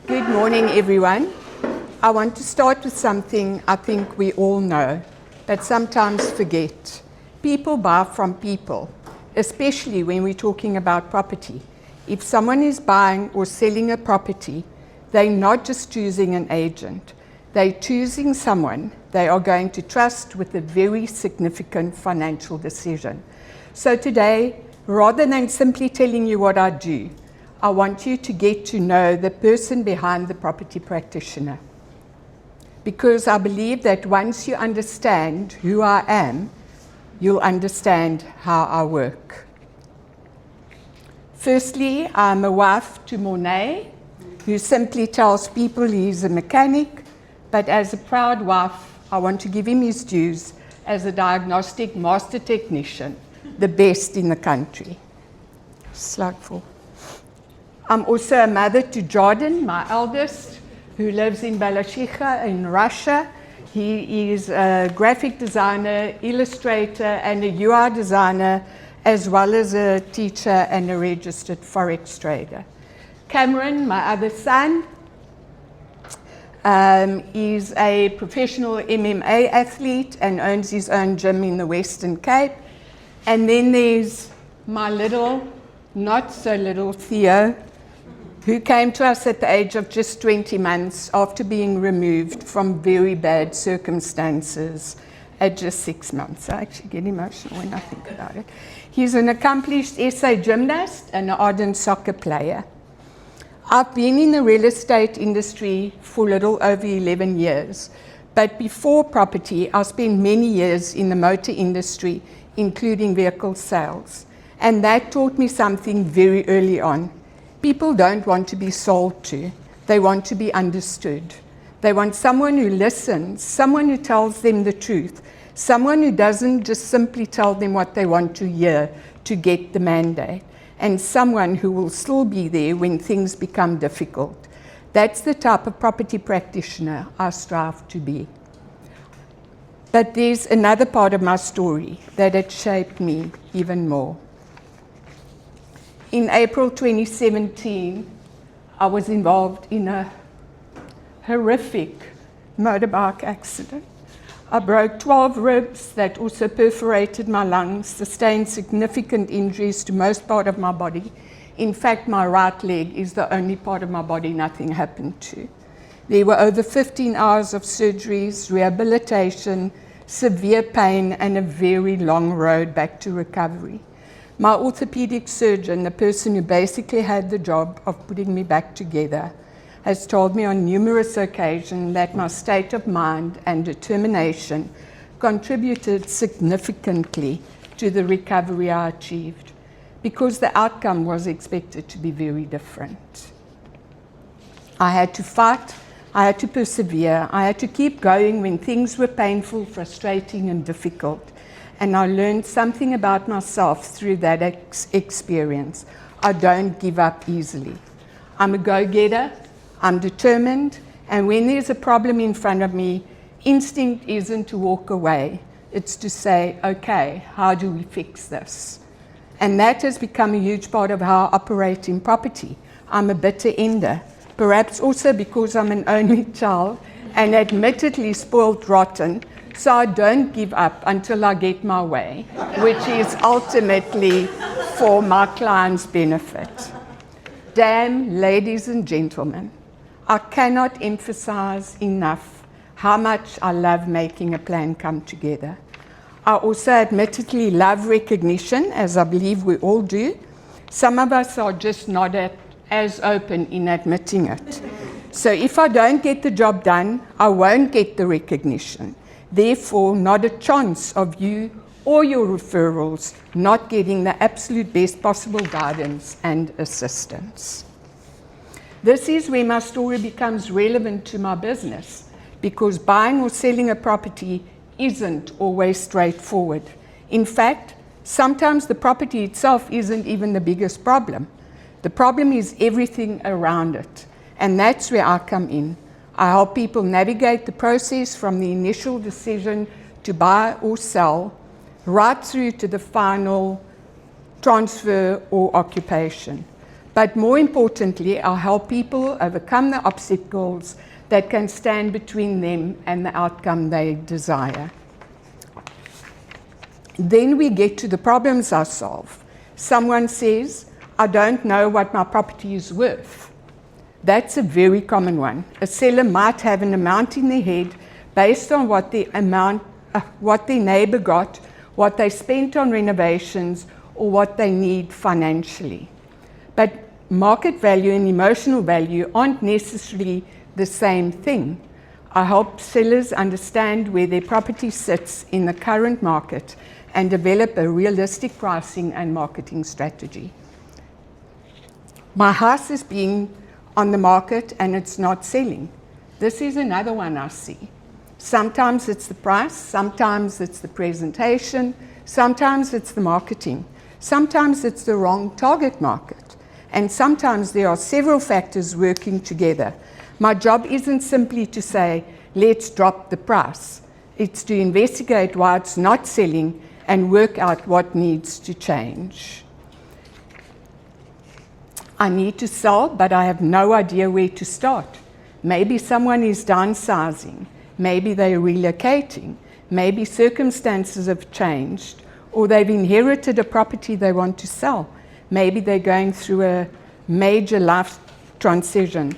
Good morning, everyone. I want to start with something I think we all know, but sometimes forget. People buy from people, especially when we're talking about property. If someone is buying or selling a property, they're not just choosing an agent. They're choosing someone they are going to trust with a very significant financial decision. So today, rather than simply telling you what I do, I want you to get to know the person behind the property practitioner. Because I believe that once you understand who I am, you'll understand how I work. Firstly, I'm a wife to Mornay, who simply tells people he's a mechanic, but as a proud wife, I want to give him his dues as a diagnostic master technician, the best in the country. Slugful. I'm also a mother to Jordan, my eldest, who lives in Balashikha in Russia. He is a graphic designer, illustrator, and a UI designer, as well as a teacher and a registered forex trader. Cameron, my other son, is a professional MMA athlete and owns his own gym in the Western Cape. And then there's my little, not so little Theo, who came to us at the age of just 20 months after being removed from very bad circumstances at just 6 months. I actually get emotional when I think about it. He's an accomplished SA gymnast and an ardent soccer player. I've been in the real estate industry for a little over 11 years, but before property, I spent many years in the motor industry, including vehicle sales. And that taught me something very early on. People don't want to be sold to, they want to be understood. They want someone who listens, someone who tells them the truth, someone who doesn't just simply tell them what they want to hear to get the mandate, and someone who will still be there when things become difficult. That's the type of property practitioner I strive to be. But there's another part of my story that had shaped me even more. In April 2017, I was involved in a horrific motorbike accident. I broke 12 ribs that also perforated my lungs, sustained significant injuries to most part of my body. In fact, my right leg is the only part of my body nothing happened to. There were over 15 hours of surgeries, rehabilitation, severe pain, and a very long road back to recovery. My orthopedic surgeon, the person who basically had the job of putting me back together, has told me on numerous occasions that my state of mind and determination contributed significantly to the recovery I achieved, because the outcome was expected to be very different. I had to fight, I had to persevere, I had to keep going when things were painful, frustrating, and difficult. And I learned something about myself through that experience. I don't give up easily. I'm a go-getter, I'm determined, and when there's a problem in front of me, instinct isn't to walk away. It's to say, okay, how do we fix this? And that has become a huge part of how I operate in property. I'm a bitter ender, perhaps also because I'm an only child and admittedly spoiled rotten, so I don't give up until I get my way, which is ultimately for my client's benefit. Damn, ladies and gentlemen, I cannot emphasize enough how much I love making a plan come together. I also admittedly love recognition, as I believe we all do. Some of us are just not as open in admitting it. So if I don't get the job done, I won't get the recognition. Therefore, not a chance of you or your referrals not getting the absolute best possible guidance and assistance. This is where my story becomes relevant to my business, because buying or selling a property isn't always straightforward. In fact, sometimes the property itself isn't even the biggest problem. The problem is everything around it, and that's where I come in. I help people navigate the process from the initial decision to buy or sell, right through to the final transfer or occupation. But more importantly, I help people overcome the obstacles that can stand between them and the outcome they desire. Then we get to the problems I solve. Someone says, I don't know what my property is worth. That's a very common one. A seller might have an amount in their head based on what their neighbor got, what they spent on renovations, or what they need financially. But market value and emotional value aren't necessarily the same thing. I help sellers understand where their property sits in the current market and develop a realistic pricing and marketing strategy. My house is being on the market and it's not selling. This is another one I see. Sometimes it's the price, sometimes it's the presentation, sometimes it's the marketing, sometimes it's the wrong target market, and sometimes there are several factors working together. My job isn't simply to say, let's drop the price. It's to investigate why it's not selling and work out what needs to change. I need to sell, but I have no idea where to start. Maybe someone is downsizing. Maybe they're relocating. Maybe circumstances have changed, or they've inherited a property they want to sell. Maybe they're going through a major life transition.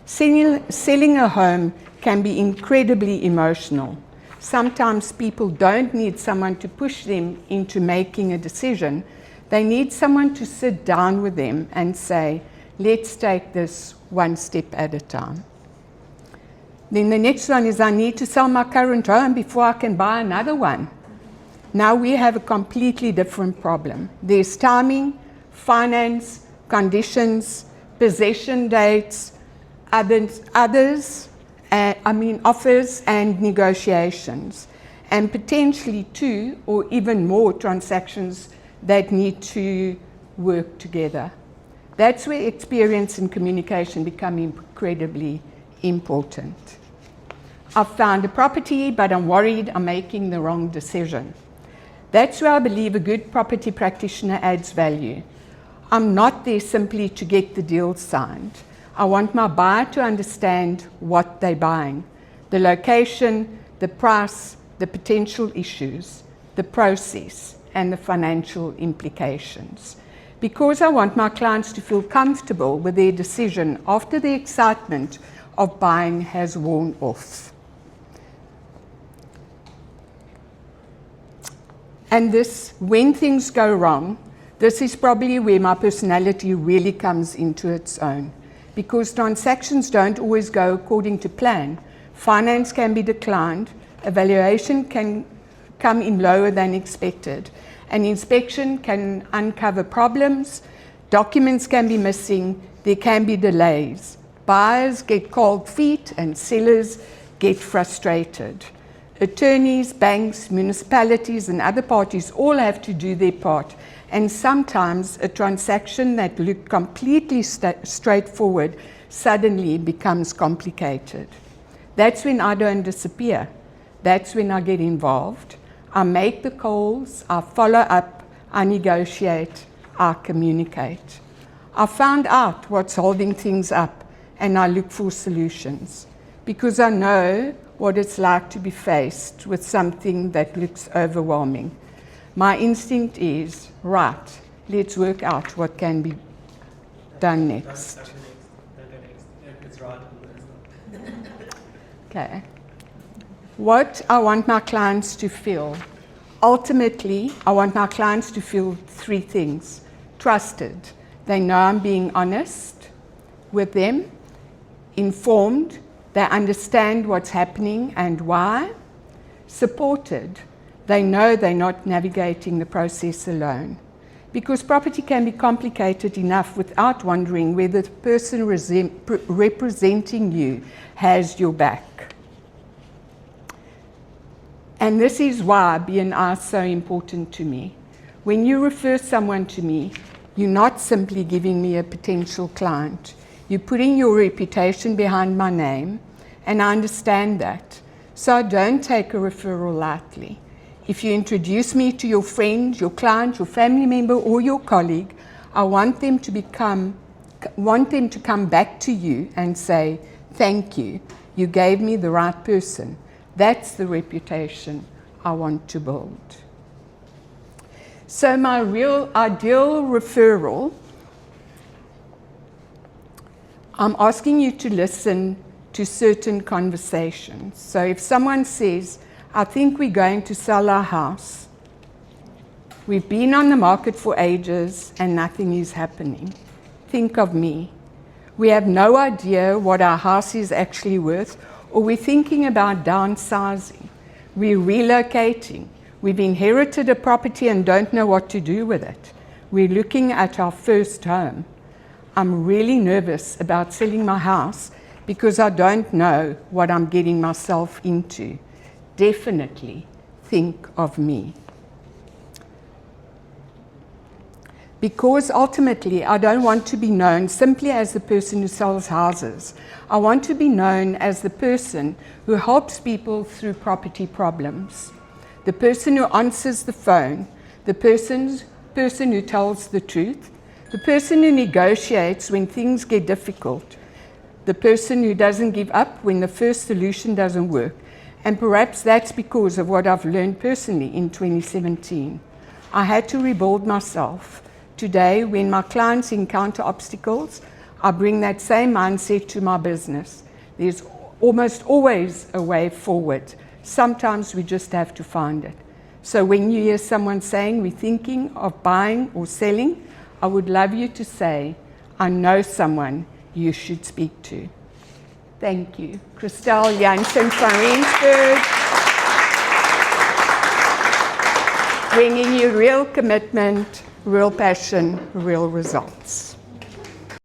Selling a home can be incredibly emotional. Sometimes people don't need someone to push them into making a decision. They need someone to sit down with them and say, let's take this one step at a time. Then the next one is I need to sell my current home before I can buy another one. Now we have a completely different problem. There's timing, finance, conditions, possession dates, offers and negotiations, and potentially 2 or even more transactions that need to work together. That's where experience and communication become incredibly important. I've found a property, but I'm worried I'm making the wrong decision. That's where I believe a good property practitioner adds value. I'm not there simply to get the deal signed. I want my buyer to understand what they're buying, the location, the price, the potential issues, the process, and the financial implications. Because I want my clients to feel comfortable with their decision after the excitement of buying has worn off. And this, when things go wrong, this is probably where my personality really comes into its own. Because transactions don't always go according to plan. Finance can be declined, evaluation can come in lower than expected, an inspection can uncover problems, documents can be missing, there can be delays. Buyers get cold feet and sellers get frustrated. Attorneys, banks, municipalities, and other parties all have to do their part. And sometimes a transaction that looked completely straightforward suddenly becomes complicated. That's when I don't disappear. That's when I get involved. I make the calls, I follow up, I negotiate, I communicate. I found out what's holding things up and I look for solutions because I know what it's like to be faced with something that looks overwhelming. My instinct is, right, let's work out what can be done next. It's right. Okay. What I want my clients to feel. Ultimately, I want my clients to feel 3 things. Trusted. They know I'm being honest with them. Informed. They understand what's happening and why. Supported. They know they're not navigating the process alone. Because property can be complicated enough without wondering whether the person representing you has your back. And this is why BNI is so important to me. When you refer someone to me, you're not simply giving me a potential client. You're putting your reputation behind my name, and I understand that. So I don't take a referral lightly. If you introduce me to your friend, your client, your family member, or your colleague, I want them to become want them to come back to you and say, thank you, you gave me the right person. That's the reputation I want to build. So my real ideal referral, I'm asking you to listen to certain conversations. So if someone says, I think we're going to sell our house, we've been on the market for ages and nothing is happening, think of me. We have no idea what our house is actually worth, or we're thinking about downsizing. We're relocating. We've inherited a property and don't know what to do with it. We're looking at our first home. I'm really nervous about selling my house because I don't know what I'm getting myself into. Definitely think of me. Because ultimately, I don't want to be known simply as the person who sells houses. I want to be known as the person who helps people through property problems, the person who answers the phone, the person who tells the truth, the person who negotiates when things get difficult, the person who doesn't give up when the first solution doesn't work. And perhaps that's because of what I've learned personally in 2017. I had to rebuild myself. Today, when my clients encounter obstacles, I bring that same mindset to my business. There's almost always a way forward. Sometimes we just have to find it. So when you hear someone saying we're thinking of buying or selling, I would love you to say, I know someone you should speak to. Thank you. Christelle Jansen from Rensburg, bringing you real commitment, real passion, real results.